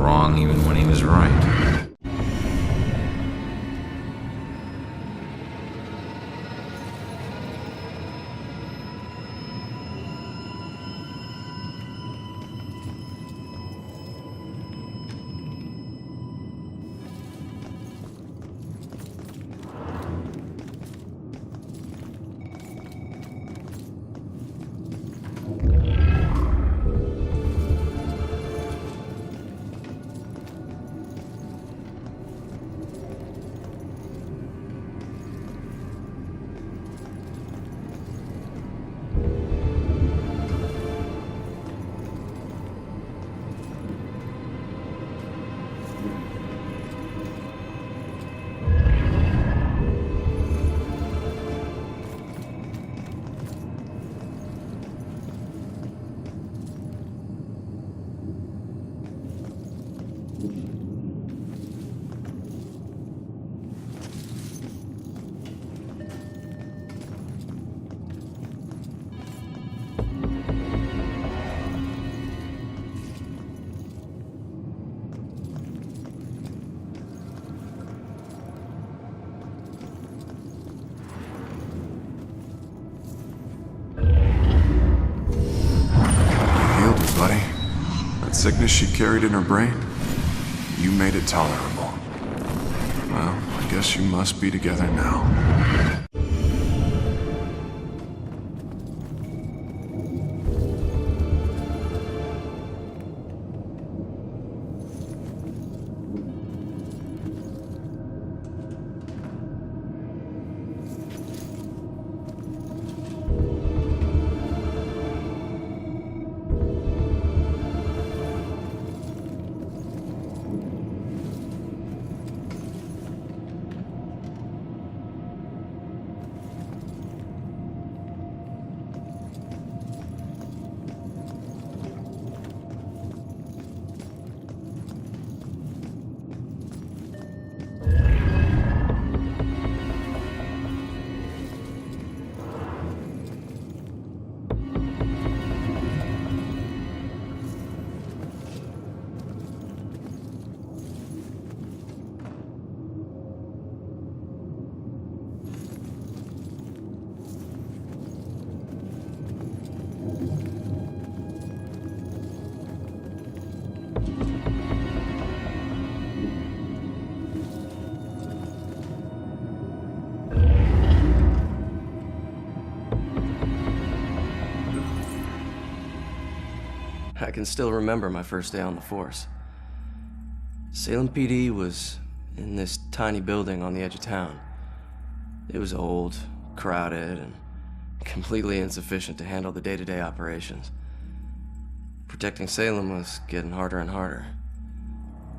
wrong even when he was right. Sickness she carried in her brain, you made it tolerable. Well, I guess you must be together now. I can still remember my first day on the force. Salem PD was in this tiny building on the edge of town. It was old, crowded, and completely insufficient to handle the day-to-day operations. Protecting Salem was getting harder and harder.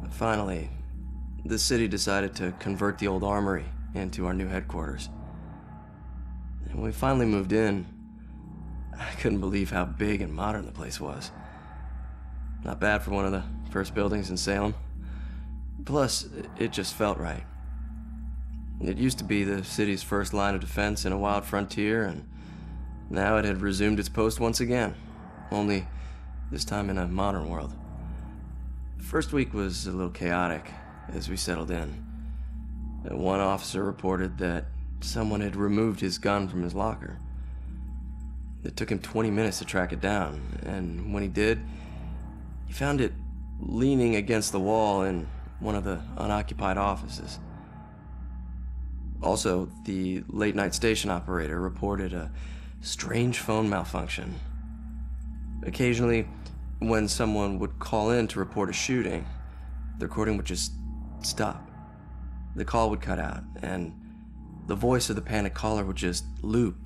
But finally, the city decided to convert the old armory into our new headquarters. And when we finally moved in, I couldn't believe how big and modern the place was. Not bad for one of the first buildings in Salem. Plus, it just felt right. It used to be the city's first line of defense in a wild frontier, and now it had resumed its post once again, only this time in a modern world. The first week was a little chaotic as we settled in. One officer reported that someone had removed his gun from his locker. It took him 20 minutes to track it down, and when he did, he found it leaning against the wall in one of the unoccupied offices. Also, the late-night station operator reported a strange phone malfunction. Occasionally, when someone would call in to report a shooting, the recording would just stop. The call would cut out, and the voice of the panicked caller would just loop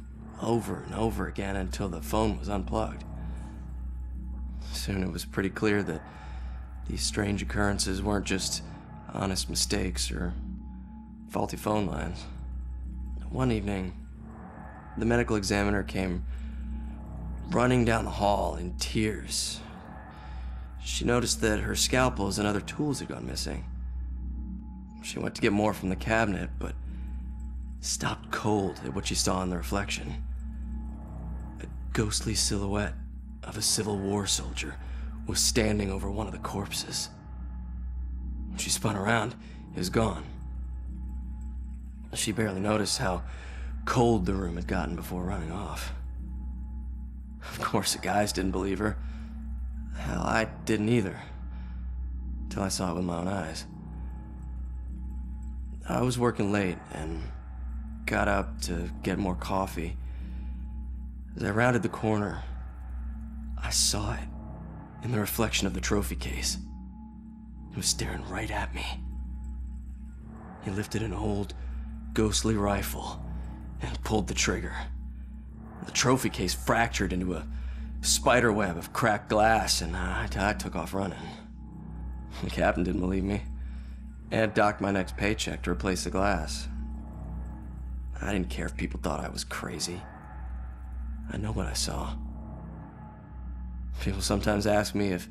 over and over again until the phone was unplugged. Soon it was pretty clear that these strange occurrences weren't just honest mistakes or faulty phone lines. One evening, the medical examiner came running down the hall in tears. She noticed that her scalpels and other tools had gone missing. She went to get more from the cabinet, but stopped cold at what she saw in the reflection. A ghostly silhouette of a Civil War soldier was standing over one of the corpses. spun around, it was gone. She barely noticed how cold the room had gotten before running off. Of course, the guys didn't believe her. Hell, I didn't either. Till I saw it with my own eyes. I was working late and got up to get more coffee. As I rounded the corner, I saw it in the reflection of the trophy case. It was staring right at me. He lifted an old, ghostly rifle and pulled the trigger. The trophy case fractured into a spider web of cracked glass, and I took off running. The captain didn't believe me and docked my next paycheck to replace the glass. I didn't care if people thought I was crazy. I know what I saw. People sometimes ask me if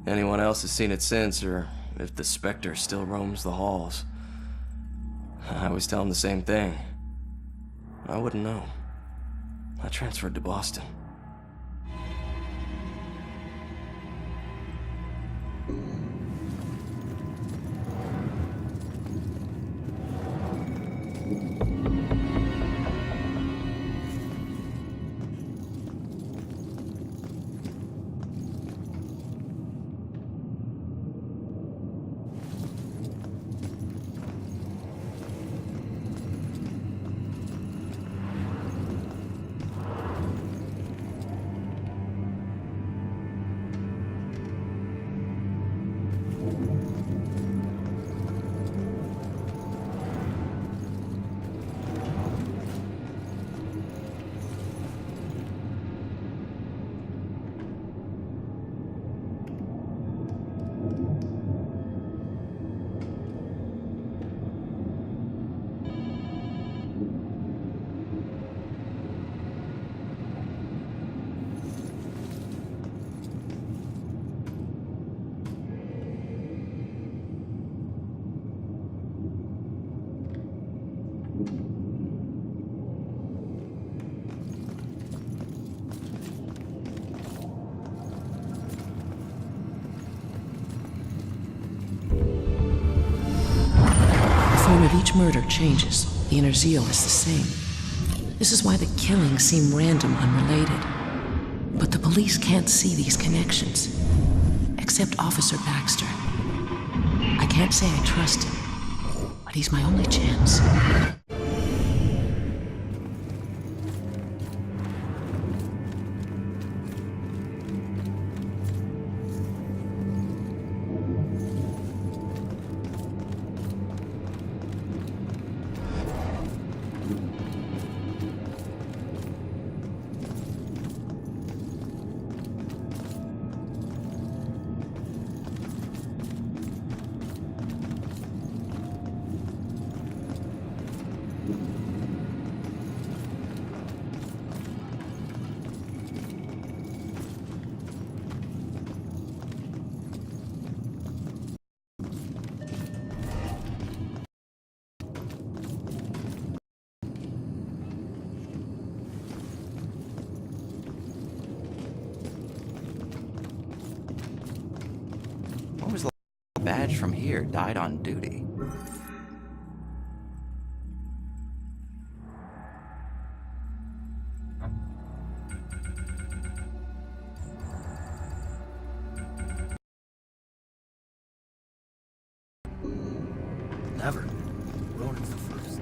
anyone else has seen it since, or if the specter still roams the halls. I always tell them the same thing. I wouldn't know. I transferred to Boston. Each murder changes. The inner zeal is the same. This is why the killings seem random, unrelated. But the police can't see these connections. Except Officer Baxter. I can't say I trust him, but he's my only chance. Badge from here died on duty. Never. Ronan's the first.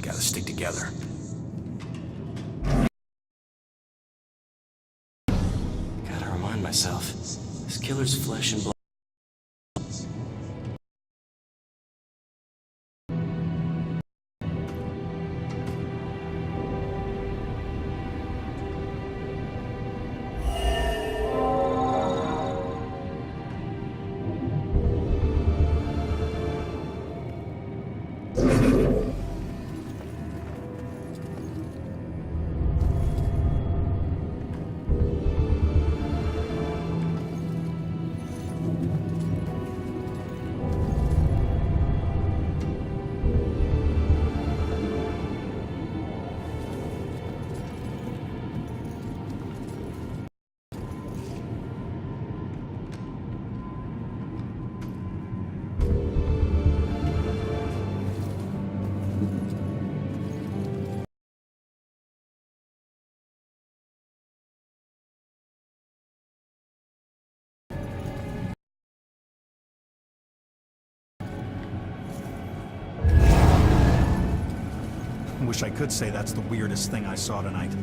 Gotta stick together. Gotta remind myself, this killer's flesh and blood. wish I could say that's the weirdest thing I saw tonight.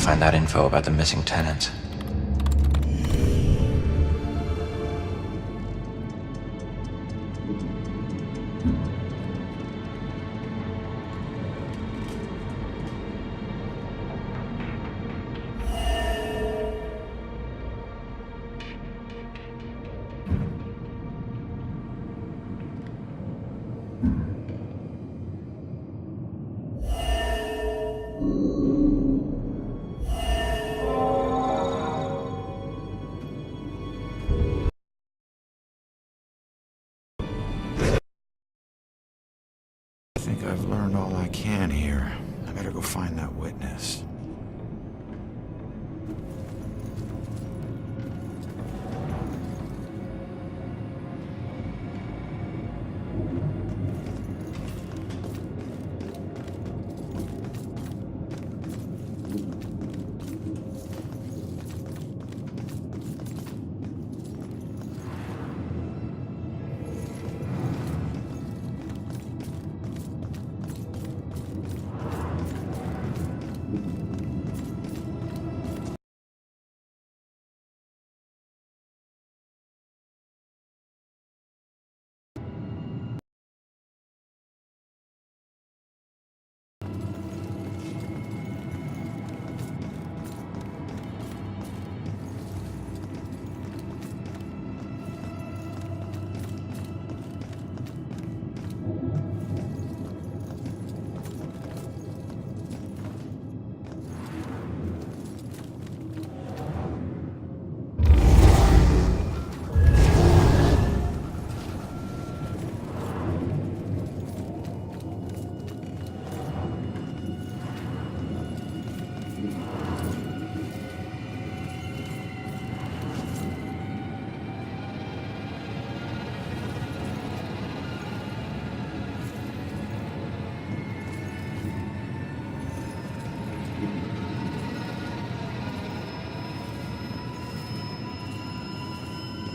Find that info about the missing tenants. I think I've learned all I can here. I better go find that witness.